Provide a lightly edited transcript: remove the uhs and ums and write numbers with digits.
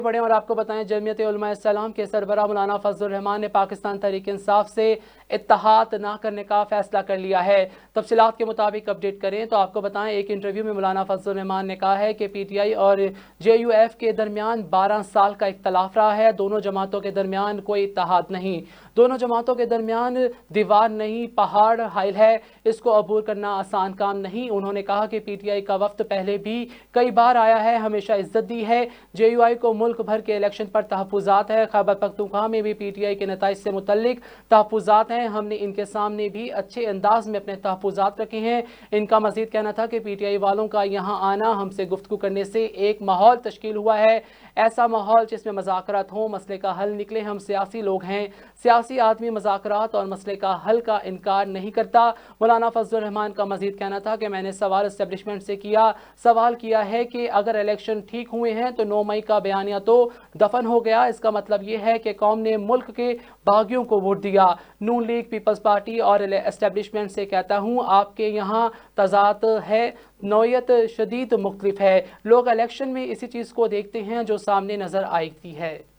बढ़ें और आपको बताएं, जमीयत उलमा इस्लाम के सरबराह मौलाना फजलुर रहमान ने पाकिस्तान तहरीक इंसाफ से इत्तेहाद ना करने का फैसला कर लिया है। तफसीलात के मुताबिक अपडेट करें तो आपको बताएं, एक इंटरव्यू में मौलाना फजलुर रहमान ने कहा है कि PTI और JUF के दरमियान 12 साल का इख्तलाफ रहा है। दोनों जमातों के दरमियान कोई इत्तेहाद नहीं, दोनों जमातों के दरमियान दीवार नहीं पहाड़ हाइल है, इसको अबूर करना आसान काम नहीं। उन्होंने कहा कि PTI का वफ्द पहले भी कई बार आया है, हमेशा इज्जत दी है। JUI को मुल्क भर के इलेक्शन पर तहफ़्फ़ुज़ात है। खैबर पख्तूनख्वा में भी PTI के नताइज से मुतल्लिक तहफ़्फ़ुज़ात हैं। हमने इनके सामने भी अच्छे अंदाज में अपने तहफ़्फ़ुज़ात रखे हैं। इनका मज़ीद कहना था कि PTI वालों का यहाँ आना, हमसे गुफ्तगू करने से एक माहौल तश्कील हुआ है, ऐसा माहौल जिसमें मज़ाकरात हो, मसले का हल निकले। हम सियासी लोग हैं, सियासी आदमी मज़ाकरात और मसले का हल का इनकार नहीं करता। मौलाना फजलुर रहमान का मज़ीद कहना था कि मैंने सवाल इस्टेब्लिशमेंट से सवाल किया है कि अगर इलेक्शन ठीक हुए हैं तो 9 मई का बयानिया तो दफन हो गया, इसका मतलब ये है कि कौम ने मुल्क के बागियों को वोट दिया। नून लीग, पीपल्स पार्टी और एस्टेब्लिशमेंट से कहता हूँ, आपके यहाँ तज़ाद है, नौयत शदीद मुख्तलिफ है। लोग इलेक्शन में इसी चीज़ को देखते हैं जो सामने नज़र आती है।